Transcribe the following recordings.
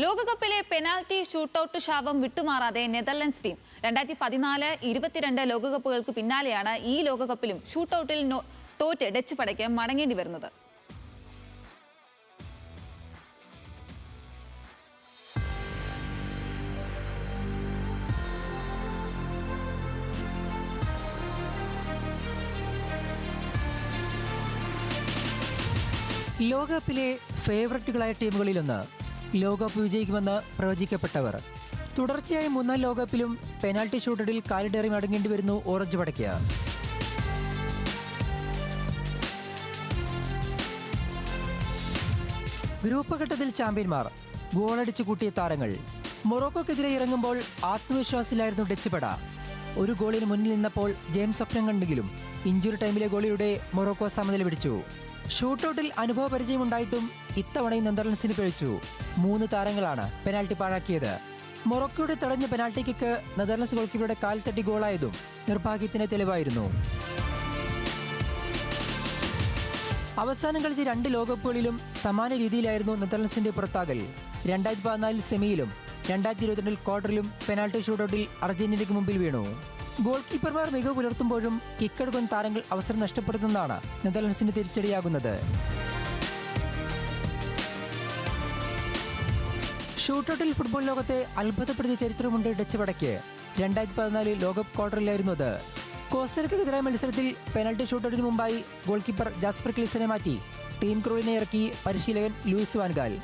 ലോകകപ്പിലെ penalty shootout ശാപം വിട്ടുമാറാതെ Netherlands team 2014-22 ലോകകപ്പുകൾക്ക് പിന്നാലെയാണ് ഈ ലോകകപ്പിലും ഷൂട്ടൌട്ടിൽ തോറ്റ് ഡച്ച് പടയ്ക്ക് മടങ്ങേണ്ടി വരുന്നത്. ലോകകപ്പിലെ ഫേവററ്റുകളായ ടീമുകളിലൊന്ന്. ലോകകപ്പ് വിജയിക്കുമെന്ന് പ്രവചിക്കപ്പെട്ടവർ. തുടർച്ചയായ 3 ലോകകപ്പിലും പെനാൽറ്റി ഷൂട്ടൌട്ടിൽ കാലിടേറി മടങ്ങേണ്ടി വരുന്നു ഓറഞ്ച് പടയ്ക്ക്. ഗ്രൂപ്പ് ഘട്ടത്തിൽ ചാമ്പ്യന്മാർ, ഗോളടിച്ചു കൂട്ടിയ താരങ്ങൾ. മൊറോക്കോക്കെതിരെ ഇറങ്ങുമ്പോൾ ആത്മവിശ്വാസത്തിലായിരുന്നു ഡച്ച് പട. ഒരു ഗോളിന് മുന്നിൽ നിന്നപ്പോൾ ജെയിംസ് സ്വപ്നം കണ്ടെങ്കിലും ഇഞ്ചുറി ടൈമിലെ ഗോളിയുടെ മൊറോക്കോ സമനില പിടിച്ചു. ഷൂട്ടൌട്ടിൽ അനുഭവ പരിചയമുണ്ടായിട്ടും ഇത്തവണയും നെതർലൻഡ്സിന് പിഴച്ചു. 3 താരങ്ങളാണ് പെനാൽറ്റി പാഴാക്കിയത്. മൊറോക്കോയുടെ തടഞ്ഞ പെനാൽറ്റി കിക്ക് നെതർലൻഡ്സ് ഗോൾ കീപ്പറുടെ കാൽ തട്ടി ഗോളായതും നിർഭാഗ്യത്തിന് തെളിവായിരുന്നു. അവസാനം കളിച്ച 2 ലോകകപ്പുകളിലും സമാന രീതിയിലായിരുന്നു നെതർലൻഡ്സിന്റെ പുറത്താകൽ. 2014 സെമിയിലും 2022 ക്വാർട്ടറിലും പെനാൽറ്റി ഷൂട്ടൌട്ടിൽ അർജന്റീനയ്ക്ക് മുമ്പിൽ വീണു. ഗോൾ കീപ്പർമാർ മികവ് പുലർത്തുമ്പോഴും കിക്കെടുക്കുന്ന താരങ്ങൾ അവസരം നഷ്ടപ്പെടുത്തുന്നതാണ് നെതർലൻഡ്സിന് തിരിച്ചടിയാകുന്നത്. ഷൂട്ടൌട്ടിൽ ഫുട്ബോൾ ലോകത്തെ അത്ഭുതപ്പെടുത്തിയ ചരിത്രമുണ്ട് ഡച്ച് പടയ്ക്ക്. 2014 ലോകകപ്പ് ക്വാർട്ടറിലായിരുന്നു അത്. കോസ്റ്ററിക്കയ്ക്കെതിരായ മത്സരത്തിൽ പെനാൽറ്റി ഷൂട്ടൌട്ടിന് മുമ്പായി ഗോൾ കീപ്പർ ജാസ്പർ ക്ലിസനെ മാറ്റി ടീം ക്രൂളിനെ ഇറക്കി പരിശീലകൻ ലൂയിസ് വാൻ ഗാൽ.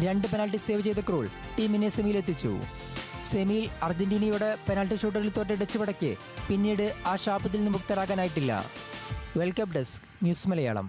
2 പെനാൽറ്റി സേവ് ചെയ്ത ക്രൂൾ ടീമിനെ സെമിയിലെത്തിച്ചു. സെമിയിൽ അർജന്റീനയോട് പെനാൽറ്റി ഷൂട്ടൌട്ടിൽ തോറ്റ ഡച്ച് പടയ്ക്ക് പിന്നീട് ആ ശാപത്തിൽ നിന്ന് മുക്തരാകാനായിട്ടില്ല. Welcome desk, news Malayalam.